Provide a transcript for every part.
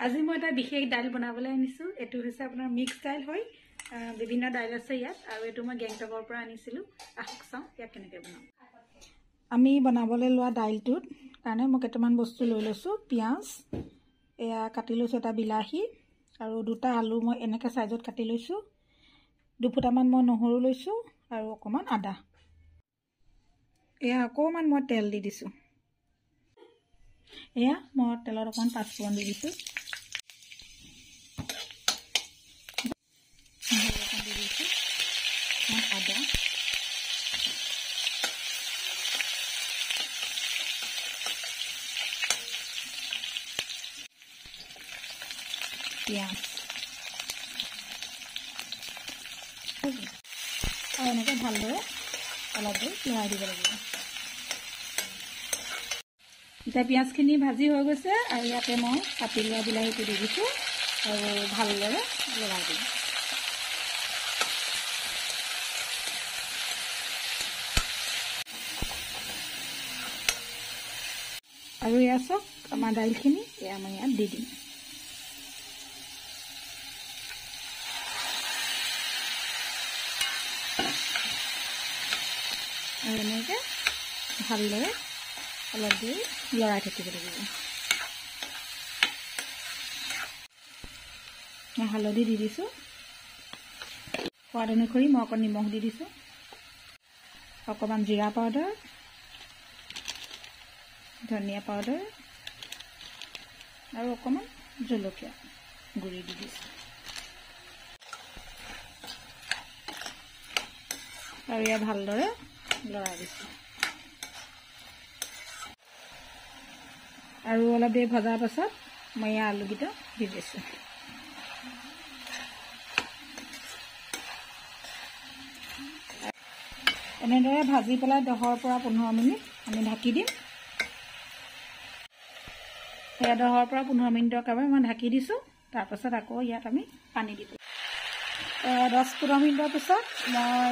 আজি মই এটা বিশেষ দাইল বনাবলৈ আনিছো। এটো হৈছে আপোনাৰ মিক্স দাইল হয়, বিভিন্ন দাইল আছে ইয়াত, আৰু এটো মই গেংটকৰ পৰা আনিছিলো। আহক চাওঁ ইয়াক কেনেকৈ বনাম। আমি বনাবলৈ লোৱা দাইলটোত কাৰণে মই কেইটামান বস্তু লৈ লৈছো। পিঁয়াজ এয়া কাটি লৈছো, এটা বিলাহী আৰু দুটা আলু মই এনেকৈ সাইজত কাটি লৈছো। দুফুটামান মই নহৰু লৈছো আৰু অকমান আদা। এয়া অকমান মই তেল দি দিছো। এয়া মই তেলত অকমান পাঁচফোৰণ দি দিছো। আদা পিঁয়াজ আৰু এনেকৈ ভালদৰে অলপ দেৰি লৰাই দিব লাগিব। এতিয়া পিঁয়াজখিনি ভাজি হৈ গৈছে আৰু ইয়াতে মই কাটি লোৱা বিলাহীটো দি দিছোঁ আৰু ভালদৰে লৰাই দিম। আৰু এয়া চাওক আমাৰ দাইলখিনি এয়া মই ইয়াত দি দিম। আৰু এনেকৈ ভালদৰে অলপ দেৰি লৰাই থাকিব লাগিব। মই হালধি দি দিছোঁ, সোৱাদ অনুসৰি মই অকণ নিমখ দি দিছোঁ, অকণমান জিৰা পাউডাৰ, ধনিয়া পাউডাৰ আৰু অকণমান জলকীয়া গুড়ি দি দিছোঁ। আৰু ইয়াত ভালদৰে লৰাই দিছোঁ। আৰু অলপ দেৰি ভজাৰ পাছত মই এই আলুকেইটা দি দিছোঁ। এনেদৰে ভাজি পেলাই 10 পৰা 15 মিনিট আমি ঢাকি দিম। সেয়া 10 পৰা 15 মিনিটৰ কাৰণে মই ঢাকি দিছোঁ। তাৰপাছত আকৌ ইয়াত আমি পানী দিব। 10-15 মিনিটৰ পিছত মই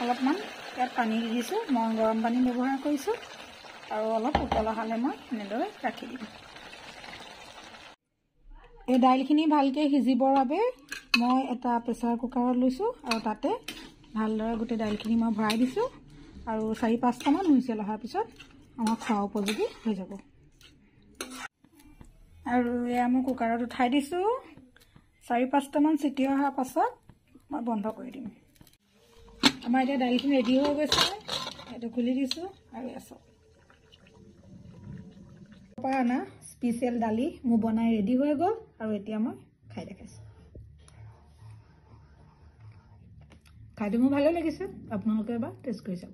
অলপমান ইয়াত পানী দি দিছোঁ। মই গৰম পানী ব্যৱহাৰ কৰিছোঁ আৰু অলপ উতল অহালে মই এনেদৰে ৰাখি দিম। এই দাইলখিনি ভালকৈ সিজিবৰ বাবে মই এটা প্ৰেছাৰ কুকাৰত লৈছোঁ আৰু তাতে ভালদৰে গোটেই দাইলখিনি মই ভৰাই দিছোঁ আৰু 4-5টামান হুইছেল অহাৰ পিছত আমাৰ খোৱা উপযোগী হৈ যাব। আৰু এয়া মই কুকাৰত উঠাই দিছোঁ। 4-5টামান চিটি অহাৰ পাছত মই বন্ধ কৰি দিম। আমাৰ এতিয়া দাইলখিনি ৰেডি হৈ গৈছে। এইটো খুলি দিছোঁ আৰু আছোঁ পৰা অনা স্পেচিয়েল দালি মোৰ বনাই ৰেডি হৈ গ'ল আৰু এতিয়া মই খাই দেখাইছোঁ। খাইটো মোৰ ভালে লাগিছে, আপোনালোকে এবাৰ টেষ্ট কৰি চাব।